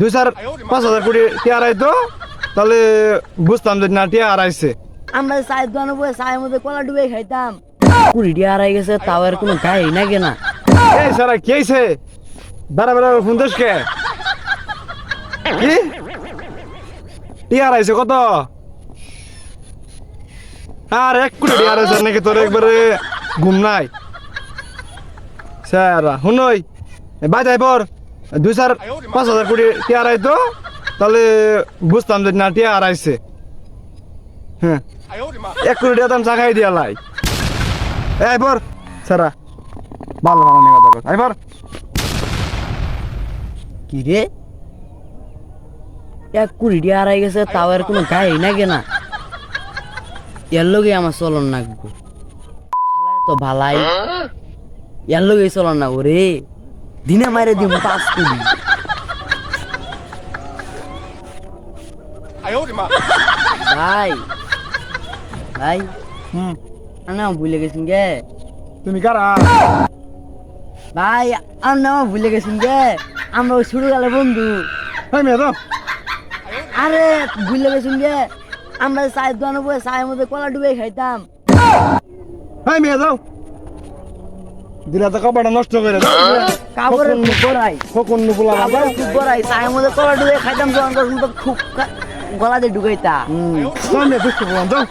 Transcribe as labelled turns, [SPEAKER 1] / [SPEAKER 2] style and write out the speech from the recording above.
[SPEAKER 1] 2-4-5 হাজার কোটি টিয়া আড়াইতো তাহলে বুঝতাম যে না টিয়া আড়াইছে।
[SPEAKER 2] আমরা চায়ের দোকানে বসে চায়ের মধ্যে কলা ডুবে খাইতাম, 20 টাকা হারাই গেছে, তাও আর কোনো গায়ে না কেনা।
[SPEAKER 1] এই সারা কি হইছে? বেড়া বেড়া ফোন দিস কে? কি টিয়া আড়াইছে কত? আর 1 কোটি টিয়া আড়াইছে নাকি তোর একবারে ঘুম নাই? সারা হুনই বাজাই পর 2-4-5 হাজার কোটি টিয়া আড়াইতো তাহলে বুঝতাম যে না টিয়া আড়াইছে। হ্যাঁ 1 কোটি টাকা দাম চা খাই দিয়া লাই। এই পর সারা ভালো ভালো নিয়ে কথা কর। এই পর
[SPEAKER 2] কি রে, 1 কোটি টাকা হারাই গেছে, তাও আর কোনো গায়ে না কেনা। এর লগে আমার চলন নাকবো, তো ভালাই এর লগে চলন না। ওরে দিনে মারে দিব 5 কোটি। ভাই ভাই না ভুলে গেছেন গে
[SPEAKER 1] তুমি কারা?
[SPEAKER 2] ভাই, আর নাম ভুলে গেছেন গে, আমরা ওই ছোটকালে বন্ধু।
[SPEAKER 1] এই মেয়ে দাও।
[SPEAKER 2] আরে ভুলে গেছেন গে, আমরা চায়ের দোকানে বসে চায়ের মধ্যে কলা ডুবে খাইতাম।
[SPEAKER 1] এই মেয়ে দাও। দিলা তো কপাটা নষ্ট করে দাও।
[SPEAKER 2] কাপড়ের খুব বড়াই,
[SPEAKER 1] কখন নুপুলা
[SPEAKER 2] কাপড়ের খুব বড়াই, চায়ের মধ্যে কলা ডুবে খাইতাম, যখন তখন তো খুব গলা দিয়ে ঢুকাইতা।
[SPEAKER 1] সামনে দুষ্ট বললাম দাও।